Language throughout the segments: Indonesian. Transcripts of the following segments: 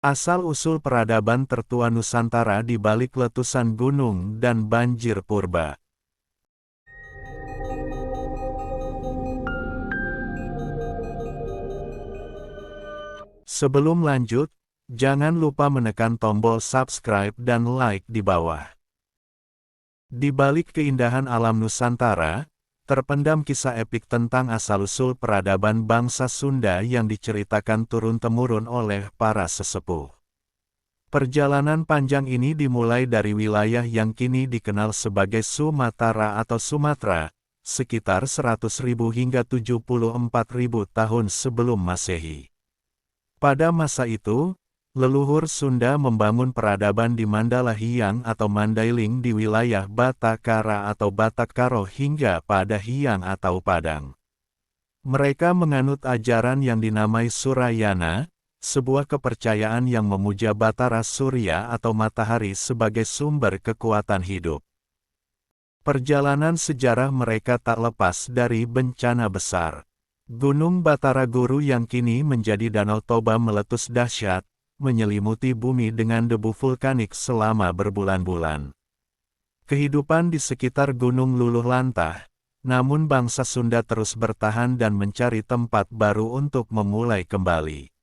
Asal-usul peradaban tertua Nusantara di balik letusan gunung dan banjir purba. Sebelum lanjut, jangan lupa menekan tombol subscribe dan like di bawah. Di balik keindahan alam Nusantara, terpendam kisah epik tentang asal-usul peradaban bangsa Sunda yang diceritakan turun-temurun oleh para sesepuh. Perjalanan panjang ini dimulai dari wilayah yang kini dikenal sebagai Sumatera atau Sumatera, sekitar 100.000 hingga 74.000 tahun sebelum Masehi. Pada masa itu, leluhur Sunda membangun peradaban di Mandalahiang atau Mandailing di wilayah Batakara atau Batakkaro hingga pada Hyang atau Padang. Mereka menganut ajaran yang dinamai Surayana, sebuah kepercayaan yang memuja Batara Surya atau matahari sebagai sumber kekuatan hidup. Perjalanan sejarah mereka tak lepas dari bencana besar. Gunung Batara Guru yang kini menjadi Danau Toba meletus dahsyat, menyelimuti bumi dengan debu vulkanik selama berbulan-bulan. Kehidupan di sekitar gunung luluh lantah, namun bangsa Sunda terus bertahan dan mencari tempat baru untuk memulai kembali.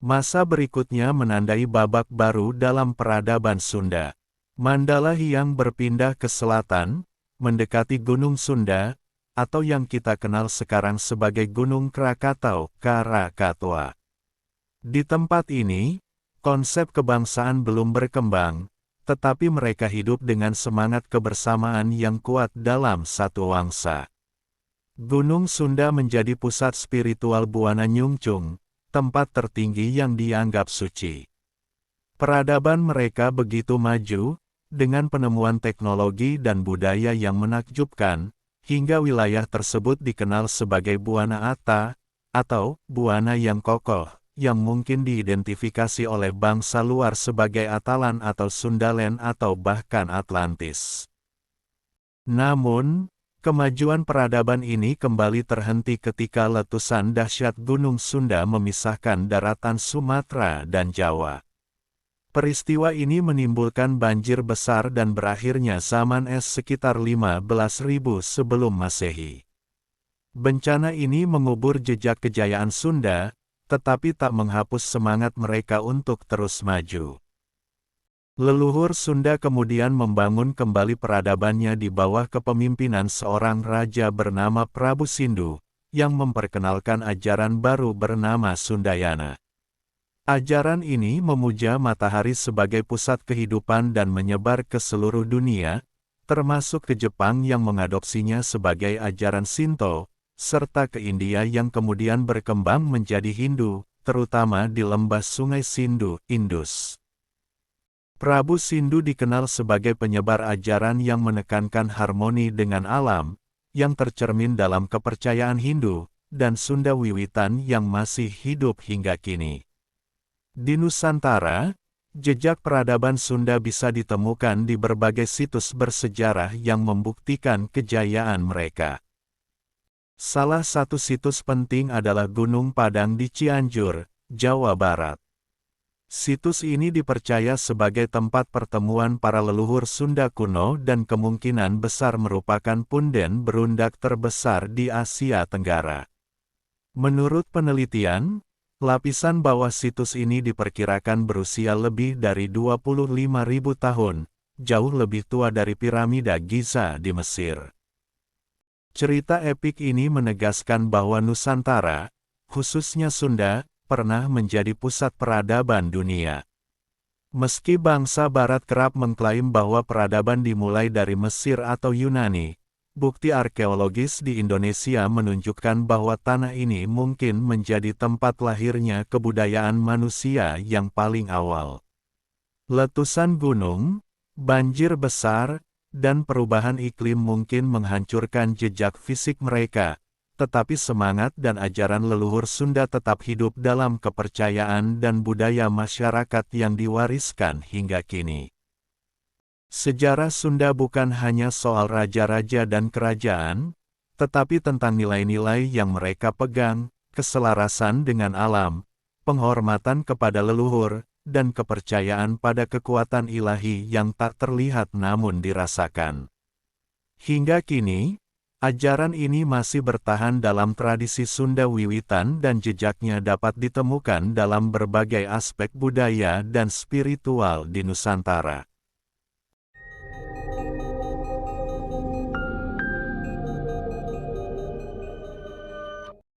Masa berikutnya menandai babak baru dalam peradaban Sunda. Mandalahiang berpindah ke selatan, mendekati Gunung Sunda, atau yang kita kenal sekarang sebagai Gunung Krakatau, Karakatwa. Di tempat ini, konsep kebangsaan belum berkembang, tetapi mereka hidup dengan semangat kebersamaan yang kuat dalam satu wangsa. Gunung Sunda menjadi pusat spiritual Buana Nyungcung, tempat tertinggi yang dianggap suci. Peradaban mereka begitu maju, dengan penemuan teknologi dan budaya yang menakjubkan, hingga wilayah tersebut dikenal sebagai Buana Ata, atau Buana yang kokoh, yang mungkin diidentifikasi oleh bangsa luar sebagai Atalan atau Sundalen atau bahkan Atlantis. Namun, kemajuan peradaban ini kembali terhenti ketika letusan dahsyat Gunung Sunda memisahkan daratan Sumatera dan Jawa. Peristiwa ini menimbulkan banjir besar dan berakhirnya zaman es sekitar 15.000 sebelum Masehi. Bencana ini mengubur jejak kejayaan Sunda, tetapi tak menghapus semangat mereka untuk terus maju. Leluhur Sunda kemudian membangun kembali peradabannya di bawah kepemimpinan seorang raja bernama Prabu Sindu, yang memperkenalkan ajaran baru bernama Sundayana. Ajaran ini memuja matahari sebagai pusat kehidupan dan menyebar ke seluruh dunia, termasuk ke Jepang yang mengadopsinya sebagai ajaran Shinto, serta ke India yang kemudian berkembang menjadi Hindu, terutama di lembah Sungai Sindu, Indus. Prabu Sindu dikenal sebagai penyebar ajaran yang menekankan harmoni dengan alam, yang tercermin dalam kepercayaan Hindu, dan Sunda wiwitan yang masih hidup hingga kini. Di Nusantara, jejak peradaban Sunda bisa ditemukan di berbagai situs bersejarah yang membuktikan kejayaan mereka. Salah satu situs penting adalah Gunung Padang di Cianjur, Jawa Barat. Situs ini dipercaya sebagai tempat pertemuan para leluhur Sunda kuno dan kemungkinan besar merupakan punden berundak terbesar di Asia Tenggara. Menurut penelitian, lapisan bawah situs ini diperkirakan berusia lebih dari 25.000 tahun, jauh lebih tua dari piramida Giza di Mesir. Cerita epik ini menegaskan bahwa Nusantara, khususnya Sunda, pernah menjadi pusat peradaban dunia. Meski bangsa Barat kerap mengklaim bahwa peradaban dimulai dari Mesir atau Yunani, bukti arkeologis di Indonesia menunjukkan bahwa tanah ini mungkin menjadi tempat lahirnya kebudayaan manusia yang paling awal. Letusan gunung, banjir besar, dan perubahan iklim mungkin menghancurkan jejak fisik mereka, tetapi semangat dan ajaran leluhur Sunda tetap hidup dalam kepercayaan dan budaya masyarakat yang diwariskan hingga kini. Sejarah Sunda bukan hanya soal raja-raja dan kerajaan, tetapi tentang nilai-nilai yang mereka pegang, keselarasan dengan alam, penghormatan kepada leluhur, dan kepercayaan pada kekuatan ilahi yang tak terlihat namun dirasakan. Hingga kini, ajaran ini masih bertahan dalam tradisi Sunda Wiwitan dan jejaknya dapat ditemukan dalam berbagai aspek budaya dan spiritual di Nusantara.